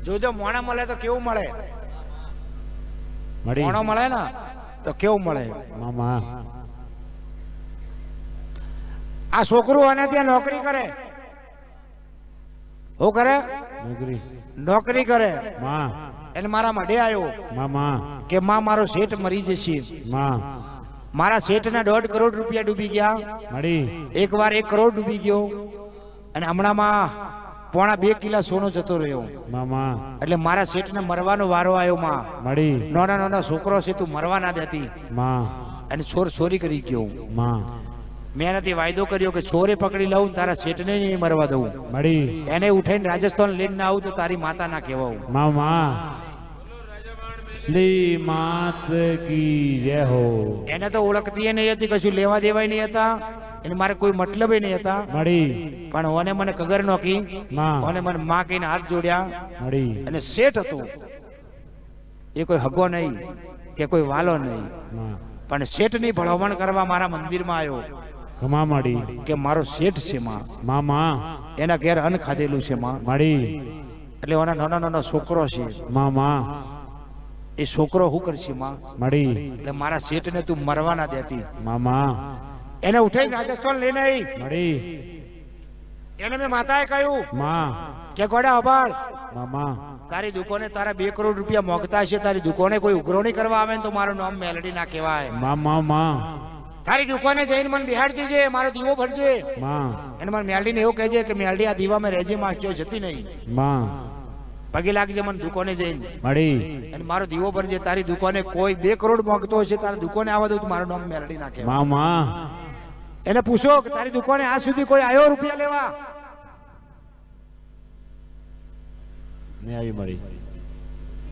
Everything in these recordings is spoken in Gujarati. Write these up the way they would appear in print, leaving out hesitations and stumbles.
જોજો મોણા મળે તો કેવું મળે, મોણો મળે ને તો કેવું મળે મામા. આ છોકરું અને ત્યાં નોકરી કરે, શું કરે? નોકરી કરે. એને મારા મઢે આવ્યો મામા કે માં મારો શેઠ મરી જશે. મારા શેઠ ના 1.5 કરોડ રૂપિયા ડૂબી ગયા. એક વાર 1 કરોડ ડૂબી ગયો અને હમણાં માં 1.5 કિલા સોનો જતો રહ્યો મામા. એટલે મારા શેઠ ને મરવાનો વારો આવ્યો. માં નાના નાના છોકરો છે, તું મરવા ના દેતી. અને ચોર ચોરી કરી ગયો. મેં એનાથી વાયદો કર્યો કે ચોરે પકડી લઉં, તારા શેઠ ને નહીં મરવા દઉં. એને ઉઠાઈને રાજસ્થાન લઈને ના આવું તો તારી માતા ના કહેવાઉં. મામા લી માત કી જય હો. એને તો ઓળખતી નહીં હતી, કશું લેવા દેવાય નહીં હતા, એને મારે કોઈ મતલબ નહીં હતા. પણ ઓને મને કગર નોકી, ઓને મને માં કહીને હાથ જોડ્યા. અને શેઠ હતું એ કોઈ હગો નહીં કે કોઈ વાલો નહીં, પણ શેઠ ની ભલામણ કરવા મારા મંદિરમાં આવ્યો કે મારો શેઠ છે માં, એના ઘેર અન્ન ખાધેલું છે માં. એટલે ઓના નાનો નાનો છોકરો છે એ છોકરો શું કરશે માં? એટલે મારા શેઠ ને તું મરવા ના દેતી. એને ઉઠાઈ રાજસ્થાન લઈને આવી. એને મેં માતાએ કહ્યું કે ગોડા અબાળ, તારી દુકાને તારા 2 કરોડ રૂપિયા મોંઘતા છે, તારી દુકાને કોઈ ઉઘરાણી કરવા આવે તો મારું નામ મેલડી ના કહેવાય. તારી દુકાને જઈને મને બિહાડતી છે, મારો દીવો ભરજે. એને મને મેલડી ને એવું કહેજે કે મેલડી આ દીવામાં રહેજે માં, જો જતી નહીં. પગે લાગજે મને દુકાને જઈને, અને મારો દીવો ભરજે. તારી દુકાને કોઈ 2 કરોડ મોંઘતો હશે, તારી દુકાને આવવા દઉં તો મારું નામ મેલડી ના કહેવાય. એને પૂછો કે તારી દુકાને આજ સુધી કોઈ આવ્યો રૂપિયા લેવા?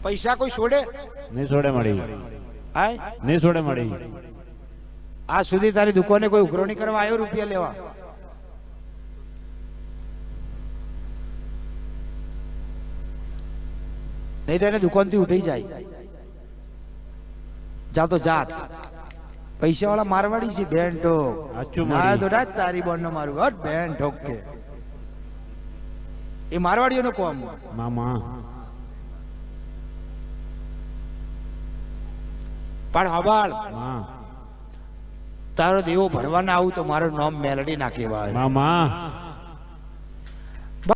પૈસા કોઈ છોડે નહીં? છોડે મળી. નહીં છોડે મળી. આજ સુધી તારી દુકાને કોઈ ઉઘરાણી કરવા આવ્યો રૂપિયા લેવા? નહીં તો એને દુકાન થી ઉઠી જાય. જા તો જાત પૈસા વાળા મારવાડી છે. બેન ઠોક ના તો તારી બોન નો મારું હટ બેન ઠોક કે એ મારવાડીઓ નો કોમ. મામા પણ હવાળ તારો દેવો ભરવાના આવું તો મારું નામ મેલડી ના કહેવાય. મામા